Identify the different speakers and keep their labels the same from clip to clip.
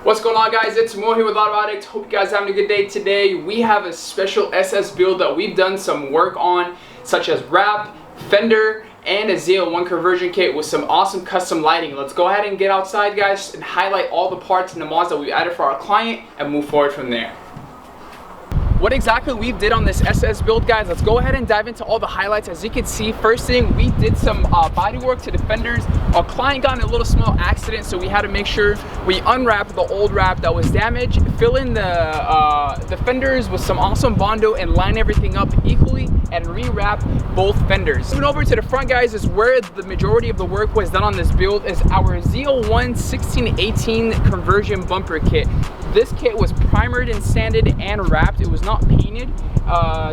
Speaker 1: What's going on, guys? It's Mo here with Addict. Hope you guys are having a good day today. We have a special SS build that we've done some work on, such as wrap, fender, and a ZL1 conversion kit with some awesome custom lighting. Let's go ahead and get outside, guys, and highlight all the parts and the mods that we've added for our client and move forward from there. What exactly we did on this SS build, guys, let's go ahead and dive into all the highlights. As you can see, first thing, we did some body work to the fenders. Our client got in a little small accident, so we had to make sure we unwrap the old wrap that was damaged, fill in the fenders with some awesome Bondo, and line everything up equally and rewrap both fenders. Moving over to the front, guys, is where the majority of the work was done on this build, is our ZL1 1618 conversion bumper kit. This kit was primered and sanded and wrapped. It was not painted,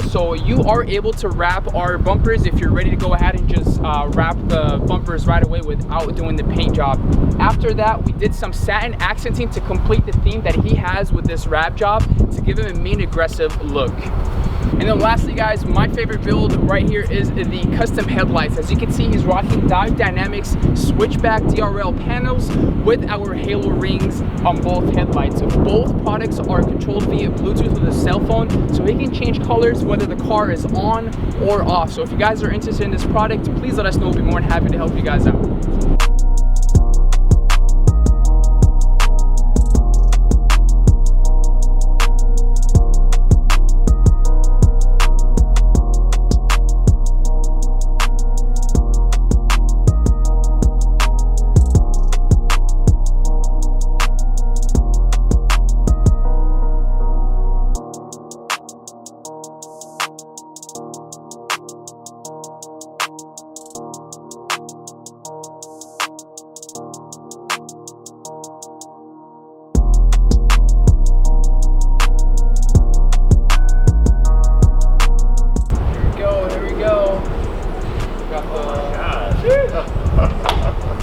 Speaker 1: so you are able to wrap our bumpers if you're ready to go ahead and just wrap the bumpers right away without doing the paint job. After that, we did some satin accenting to complete the theme that he has with this wrap job to give him a mean aggressive look. And then lastly, guys, my favorite build right here is the custom headlights. As you can see, he's rocking Dive Dynamics switchback DRL panels with our halo rings on both headlights. So both products are controlled via Bluetooth with a cell phone, so he can change colors whether the car is on or off. So if you guys are interested in this product, please let us know. We'll be more than happy to help you guys out.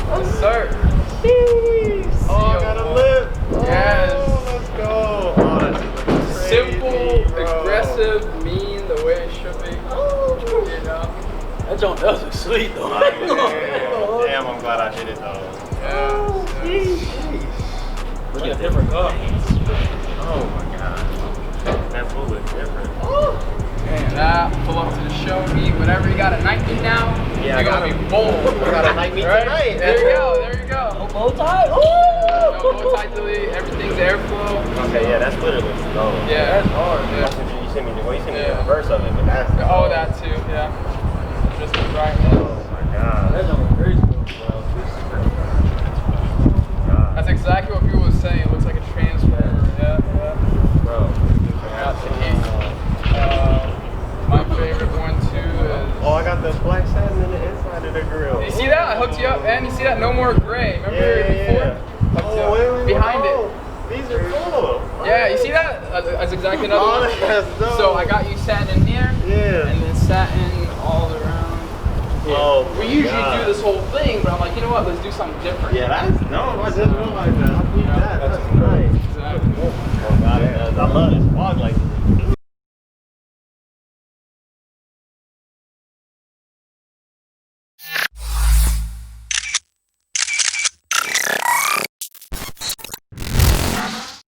Speaker 2: Yes, sir. Jeez. Oh, I got a lip.
Speaker 1: Yes.
Speaker 2: Oh, let's go. Oh, that's crazy,
Speaker 1: simple,
Speaker 2: bro.
Speaker 1: aggressive, mean, the way it should be. Oh, you know.
Speaker 3: That joint does look sweet though.
Speaker 2: Damn, I'm glad I hit it though.
Speaker 1: Yeah.
Speaker 3: Look at a different car.
Speaker 2: Oh my god. That blue looks different.
Speaker 1: And that, pull up to the show me, whatever. You got a night meet now.
Speaker 2: Yeah,
Speaker 1: you're gonna be bold.
Speaker 2: I got a night meet tonight.
Speaker 1: There you go, there you go.
Speaker 3: No bow tie? Ooh!
Speaker 1: No bow tie delete, everything's airflow.
Speaker 2: Okay, yeah, that's literally slow.
Speaker 1: Yeah.
Speaker 3: That's hard.
Speaker 1: Yeah.
Speaker 2: You sent me the reverse of it, but that's
Speaker 1: Oh, that too, yeah. Just the brightness.
Speaker 2: Oh my god.
Speaker 3: That joint crazy.
Speaker 1: That's exactly what people were saying. It looks like a transformer. Yeah, yeah.
Speaker 2: Bro.
Speaker 1: That's the key. My favorite one too is.
Speaker 2: Oh, I got the black satin in the inside of the grill.
Speaker 1: You see that? I hooked you up, man. You see that? No more gray. Remember before? Hooked you up. Behind it.
Speaker 2: These are cool.
Speaker 1: Yeah, you see that? That's exactly another
Speaker 2: Oh,
Speaker 1: one.
Speaker 2: that's dope.
Speaker 1: So I got you satin in here.
Speaker 2: Yeah.
Speaker 1: And then satin all around. Yeah.
Speaker 2: Oh,
Speaker 1: we usually do this whole thing, but I'm like, you know what? Let's do something different.
Speaker 2: Yeah, that's no. I didn't realize that. I need that. That's nice.
Speaker 1: Exactly.
Speaker 2: Oh god, I love this fog like.